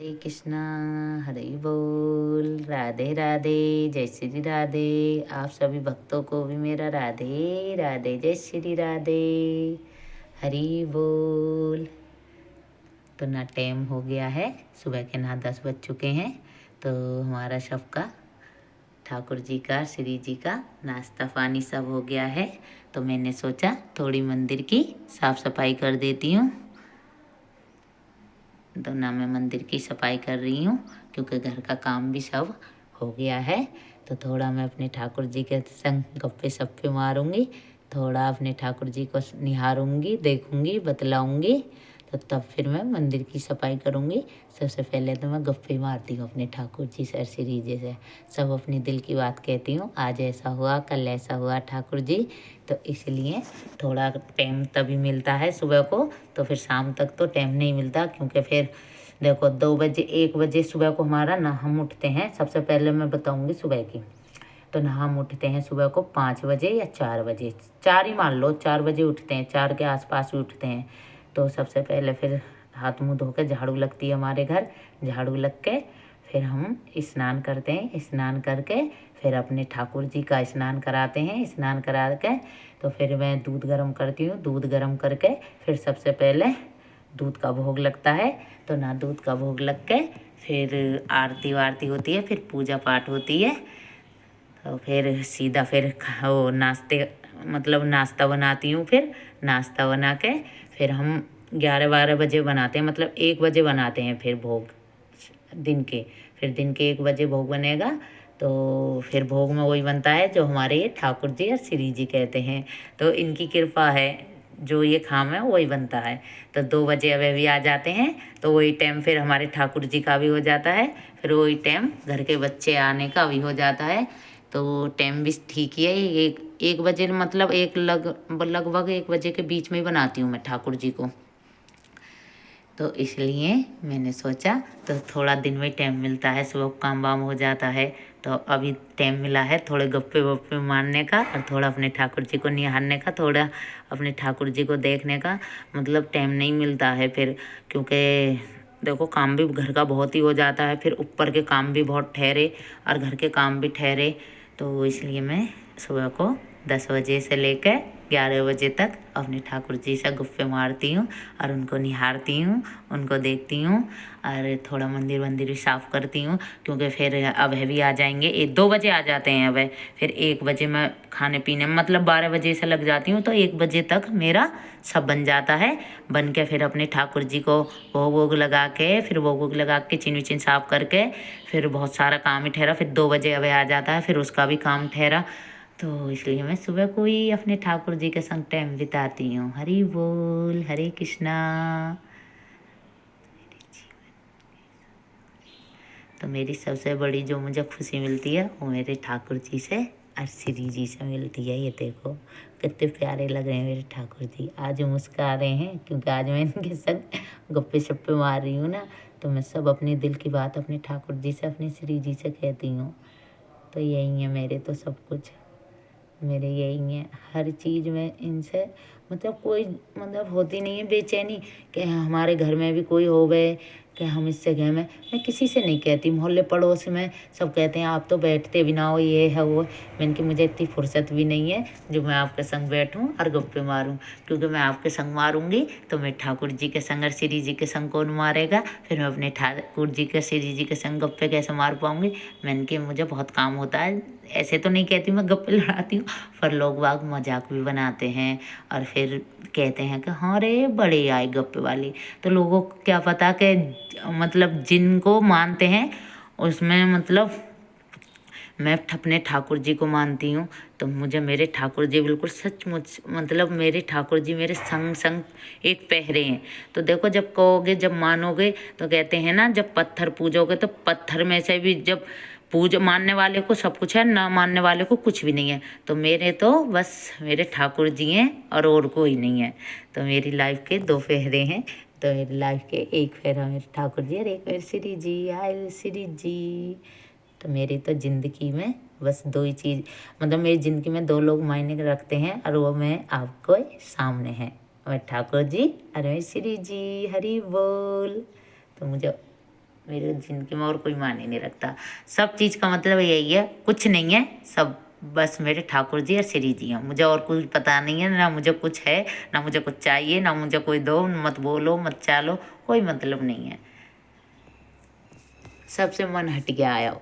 हरे कृष्णा। हरे बोल। राधे राधे। जय श्री राधे। आप सभी भक्तों को भी मेरा राधे राधे, जय श्री राधे। हरि बोल। तो ना टाइम हो गया है, सुबह के ना 10 बज चुके हैं। तो हमारा सबका, ठाकुर जी का, श्री जी का नाश्ता पानी सब हो गया है। तो मैंने सोचा थोड़ी मंदिर की साफ सफाई कर देती हूँ। तो ना मैं मंदिर की सफाई कर रही हूँ क्योंकि घर का काम भी सब हो गया है। तो थोड़ा मैं अपने ठाकुर जी के संग गप्पे सप्पे मारूंगी, थोड़ा अपने ठाकुर जी को निहारूंगी, देखूंगी, बतलाऊंगी। तो तब फिर मैं मंदिर की सफाई करूंगी। सबसे पहले तो मैं गप्पे मारती हूँ अपने ठाकुर जी से, श्री जी से। सब अपनी दिल की बात कहती हूँ, आज ऐसा हुआ, कल ऐसा हुआ ठाकुर जी। तो इसलिए थोड़ा टाइम तभी मिलता है सुबह को, तो फिर शाम तक तो टाइम नहीं मिलता। क्योंकि फिर देखो 2 बजे 1 बजे सुबह को हमारा ना हम उठते हैं। सबसे पहले मैं बताऊंगी सुबह की। तो ना हम उठते हैं सुबह को 5 बजे या 4 बजे, 4 ही मान लो, 4 बजे उठते हैं, 4 के आसपास ही उठते हैं। तो सबसे पहले फिर हाथ मुँह धो के झाड़ू लगती है हमारे घर। झाड़ू लग के फिर हम स्नान करते हैं। स्नान करके फिर अपने ठाकुर जी का स्नान कराते हैं। स्नान करा के तो फिर मैं दूध गर्म करती हूँ। दूध गर्म करके फिर सबसे पहले दूध का भोग लगता है। तो ना दूध का भोग लग के फिर आरती वारती होती है, फिर पूजा पाठ होती है। तो फिर सीधा फिर वो नाश्ता बनाती हूँ। फिर नाश्ता बना के फिर हम 11-12 बजे बनाते हैं, मतलब 1 बजे बनाते हैं फिर भोग दिन के। फिर दिन के 1 बजे भोग बनेगा। तो फिर भोग में वही बनता है जो हमारे ये ठाकुर जी और श्री जी कहते हैं। तो इनकी कृपा है, जो ये खाम है वही बनता है। तो 2 बजे अब भी आ जाते हैं। तो वही टाइम फिर हमारे ठाकुर जी का भी हो जाता है। फिर वही टाइम घर के बच्चे आने का भी हो जाता है। तो टाइम भी ठीक ही है। 1 बजे, मतलब लगभग 1 बजे के बीच में ही बनाती हूँ मैं ठाकुर जी को। तो इसलिए मैंने सोचा तो थोड़ा दिन में टाइम मिलता है, सुबह काम वाम हो जाता है। तो अभी टाइम मिला है थोड़े गप्पे वप्पे मारने का और थोड़ा अपने ठाकुर जी को निहारने का, थोड़ा अपने ठाकुर जी को देखने का। मतलब टाइम नहीं मिलता है फिर, क्योंकि देखो काम भी घर का बहुत ही हो जाता है। फिर ऊपर के काम भी बहुत ठहरे और घर के काम भी ठहरे। तो इसलिए मैं सुबह को 10 बजे से लेकर 11 बजे तक अपने ठाकुर जी से गप्पे मारती हूँ और उनको निहारती हूँ, उनको देखती हूँ। और थोड़ा मंदिर वंदिर भी साफ़ करती हूँ, क्योंकि फिर अब भी आ जाएंगे। 2 बजे आ जाते हैं अब। फिर 1 बजे मैं खाने पीने में, मतलब 12 बजे से लग जाती हूँ। तो 1 बजे तक मेरा सब बन जाता है। बन के फिर अपने ठाकुर जी को भोग वोग लगा के, फिर भोग वोग लगा के चिन विचिन साफ़ करके फिर बहुत सारा काम ही ठहरा। फिर 2 बजे अब आ जाता है, फिर उसका भी काम ठहरा। तो इसलिए मैं सुबह को ही अपने ठाकुर जी के संग टाइम बिताती हूँ। हरि बोल। हरे कृष्णा। तो मेरी सबसे बड़ी जो मुझे खुशी मिलती है वो मेरे ठाकुर जी से और श्री जी से मिलती है। ये देखो कितने प्यारे लग रहे हैं मेरे ठाकुर जी। आज मुस्कुरा रहे हैं क्योंकि आज मैं इनके संग गप्पे शप्पे मार रही हूँ ना। तो मैं सब अपने दिल की बात अपने ठाकुर जी से, अपने श्री जी से कहती हूँ। तो यही है मेरे तो सब कुछ, मेरे यही है हर चीज़ में इनसे। मतलब कोई मतलब होती नहीं है बेचैनी कि हमारे घर में भी कोई हो गए कि हम इससे गए। मैं किसी से नहीं कहती। मोहल्ले पड़ोस में सब कहते हैं आप तो बैठते भी ना हो, ये है वो है। मैंने कि मुझे इतनी फुर्सत भी नहीं है जो मैं आपके संग बैठूं और गप्पे मारूं। क्योंकि मैं आपके संग मारूंगी तो मैं ठाकुर जी के संग और श्री जी के संग कौन मारेगा। फिर मैं अपने ठाकुर जी के श्री जी के संग गप्पे कैसे मार पाऊंगी। मैंने कि मुझे बहुत काम होता है। ऐसे तो नहीं कहती मैं गप्पे लड़ाती हूँ, पर लोग बाग मजाक भी बनाते हैं और फिर कहते हैं कि हाँ रे बड़े आए गप्पे वाली। तो लोगों को क्या पता कि मतलब जिनको मानते हैं उसमें, मतलब मैं अपने ठाकुर जी को मानती हूँ। तो मुझे मेरे ठाकुर जी बिल्कुल सचमुच, मतलब मेरे ठाकुर जी मेरे संग संग एक पहरे हैं। तो देखो जब कहोगे, जब मानोगे, तो कहते हैं ना जब पत्थर पूजोगे तो पत्थर में से भी जब पूज मानने वाले को सब कुछ है, ना मानने वाले को कुछ भी नहीं है। तो मेरे तो बस मेरे ठाकुर जी हैं और कोई नहीं है। तो मेरी लाइफ के 2 फेरे हैं। तो मेरी लाइफ के एक फेरा मेरे ठाकुर जी और एक मेरे श्री जी। हाय श्री जी। तो मेरी तो ज़िंदगी में बस 2 ही चीज़, मतलब मेरी ज़िंदगी में 2 लोग मायने रखते हैं और वो मैं आपको सामने हैं, मैं ठाकुर जी और मैं श्री जी। हरि बोल। तो मुझे मेरे ज़िंदगी में और कोई मायने नहीं रखता। सब चीज़ का मतलब यही है, कुछ नहीं है, सब बस मेरे ठाकुर जी और श्री जी हैं। मुझे और कुछ पता नहीं है, ना मुझे कुछ है, ना मुझे कुछ चाहिए, ना मुझे कोई दो, मत बोलो, मत चालो, कोई मतलब नहीं है। सबसे मन हट गया आया।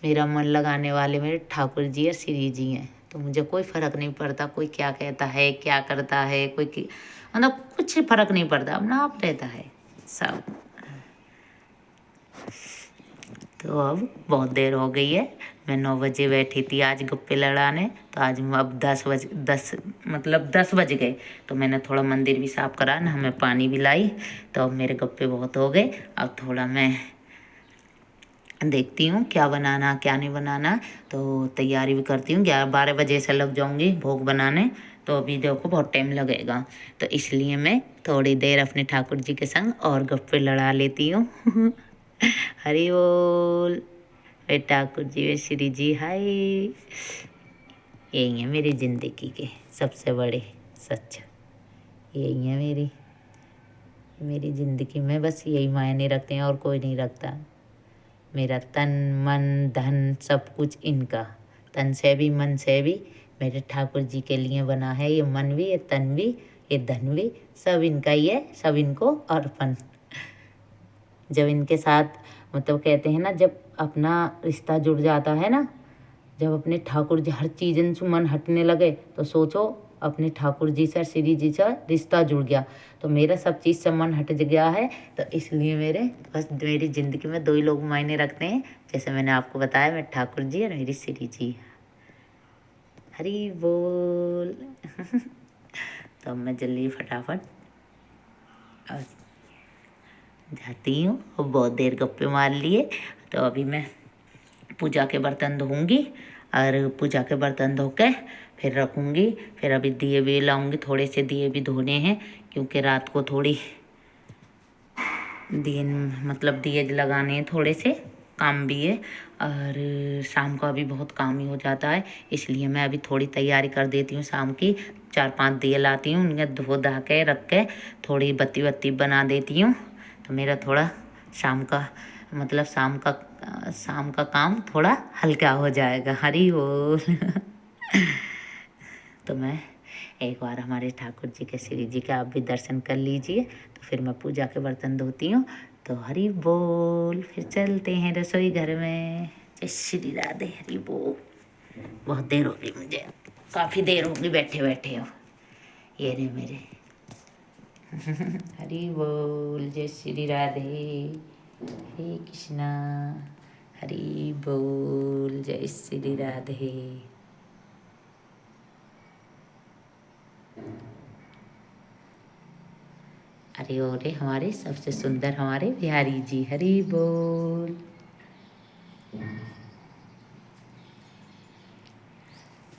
मेरा मन लगाने वाले मेरे ठाकुर जी और श्री जी हैं, तो मुझे कोई फ़र्क नहीं पड़ता कोई क्या कहता है, क्या करता है, कोई मतलब कुछ फ़र्क नहीं पड़ता, अपना आप रहता है सब। तो अब बहुत देर हो गई है, मैं 9 बजे बैठी थी आज गप्पे लड़ाने, तो आज अब 10 बज गए, तो मैंने थोड़ा मंदिर भी साफ़ करा ना, मैं पानी भी लाई, तो अब मेरे गप्पे बहुत हो गए। अब थोड़ा मैं देखती हूँ क्या बनाना क्या नहीं बनाना, तो तैयारी भी करती हूँ। 11-12 बजे से लग जाऊँगी भोग बनाने, तो अभी देखो बहुत टाइम लगेगा, तो इसलिए मैं थोड़ी देर अपने ठाकुर जी के संग और गप्पे लड़ा लेती हूँ। हरि बोल। वे ठाकुर जी वे श्री जी हाय। यही है मेरी ज़िंदगी के सबसे बड़े सच, यही है मेरी ज़िंदगी में, बस यही मायने रखते हैं और कोई नहीं रखता। मेरा तन मन धन सब कुछ इनका, तन से भी मन से भी मेरे ठाकुर जी के लिए बना है। ये मन भी, ये तन भी, ये धन भी, सब इनका ही है, सब इनको अर्पण। जब इनके साथ मतलब कहते हैं ना, जब अपना रिश्ता जुड़ जाता है ना, जब अपने ठाकुर जी हर चीज़ से मन हटने लगे, तो सोचो अपने ठाकुर जी से श्री जी से रिश्ता जुड़ गया, तो मेरा सब चीज़ से मन हट गया है। तो इसलिए मेरी ज़िंदगी में 2 ही लोग मायने रखते हैं, जैसे मैंने आपको बताया, मेरे ठाकुर जी और मेरी श्री जी। हरी बोल। तो अब मैं जल्दी फटाफट और जाती हूँ, और बहुत देर गप्पे मार लिए, तो अभी मैं पूजा के बर्तन धोऊंगी, और पूजा के बर्तन धो के फिर रखूँगी। फिर अभी दिए भी लाऊंगी, थोड़े से दिए भी धोने हैं, क्योंकि रात को थोड़ी दिए लगाने हैं, थोड़े से काम भी है, और शाम का भी बहुत काम ही हो जाता है, इसलिए मैं अभी थोड़ी तैयारी कर देती हूँ। शाम की 4-5 दिए लाती हूँ, उन्हें धो धा के रख के थोड़ी बत्ती बना देती हूँ, तो मेरा थोड़ा शाम का काम थोड़ा हल्का हो जाएगा। हरी बोल। तो मैं एक बार हमारे ठाकुर जी के श्री जी का आप भी दर्शन कर लीजिए, तो फिर मैं पूजा के बर्तन धोती हूँ। तो हरी बोल, फिर चलते हैं रसोई घर में। जय श्री राधे। हरी बोल। बहुत देर हो गई, मुझे काफ़ी देर हो गई बैठे बैठे। अब ये रे मेरे। हरी बोल। जय श्री राधे। हरे कृष्णा। हरी बोल। जय श्री राधे। अरे ओरे हमारे सबसे सुंदर हमारे बिहारी जी। हरी बोल।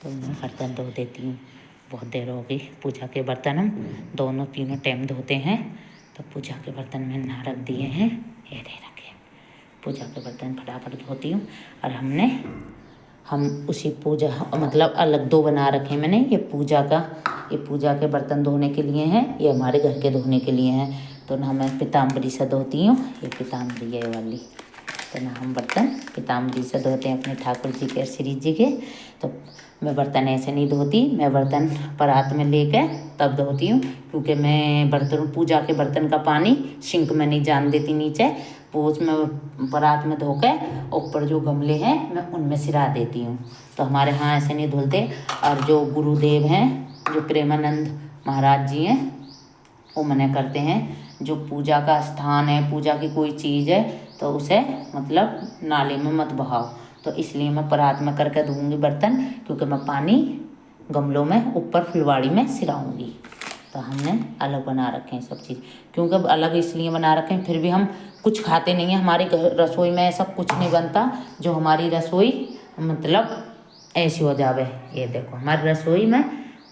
तो मैं बर्तन धो देती हूँ, बहुत देर हो गई। पूजा के बर्तन हम दोनों तीनों टाइम धोते हैं, तो पूजा के बर्तन मैंने नहा रख दिए हैं, ये दे रखे। पूजा के बर्तन फटाफट धोती हूँ, और हम उसी पूजा मतलब अलग 2 बना रखे मैंने। ये पूजा के बर्तन धोने के लिए हैं, ये हमारे घर के धोने के लिए हैं। तो ना मैं पीताम्बरी से धोती हूँ, ये पीताम्बरी है वाली, तो ना हम बर्तन पीताम्बरी से धोते हैं अपने ठाकुर जी के श्री जी के। तो मैं बर्तन ऐसे नहीं धोती, मैं बर्तन परात में लेके तब धोती हूँ, क्योंकि मैं पूजा के बर्तन का पानी सिंक में नहीं जान देती नीचे, वो उसमें परात में धो के ऊपर जो गमले हैं मैं उनमें सिरा देती हूँ। तो हमारे यहाँ ऐसे नहीं धुलते। और जो गुरुदेव हैं, जो प्रेमानंद महाराज जी हैं, वो मना करते हैं, जो पूजा का स्थान है, पूजा की कोई चीज़ है, तो उसे मतलब नाले में मत बहाओ। तो इसलिए मैं परात में करके धोऊंगी बर्तन, क्योंकि मैं पानी गमलों में ऊपर फुलवाड़ी में सिराऊंगी। तो हमने अलग बना रखे हैं सब चीज़, क्योंकि अब अलग इसलिए बना रखे हैं, फिर भी हम कुछ खाते नहीं हैं। हमारे रसोई में ऐसा कुछ नहीं बनता जो हमारी रसोई मतलब ऐसी हो जावे। ये देखो हमारी रसोई में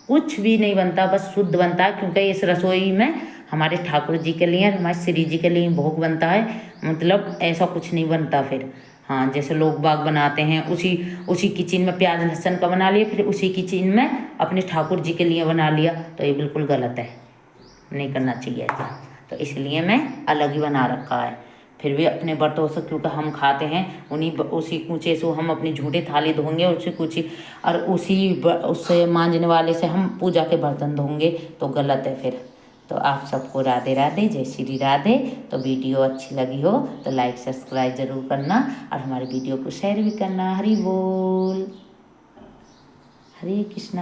कुछ भी नहीं बनता, बस शुद्ध बनता है, क्योंकि इस रसोई में हमारे ठाकुर जी के लिए और हमारे श्री जी के लिए भोग बनता है। मतलब ऐसा कुछ नहीं बनता फिर। हाँ, जैसे लोग बाग बनाते हैं, उसी किचन में प्याज लहसुन का बना लिया, फिर उसी किचन में अपने ठाकुर जी के लिए बना लिया, तो ये बिल्कुल गलत है, नहीं करना चाहिए ऐसा। तो इसलिए मैं अलग ही बना रखा है। फिर भी अपने बर्तनों से, क्योंकि हम खाते हैं उसी कूचे से हम अपनी झूठी थाली धोएंगे, उसी कूची और उससे मांजने वाले से हम पूजा के बर्तन धोएंगे, तो गलत है फिर। तो आप सबको राधे राधे, जय श्री राधे। तो वीडियो अच्छी लगी हो तो लाइक सब्सक्राइब जरूर करना और हमारे वीडियो को शेयर भी करना। हरि बोल, हरे कृष्णा।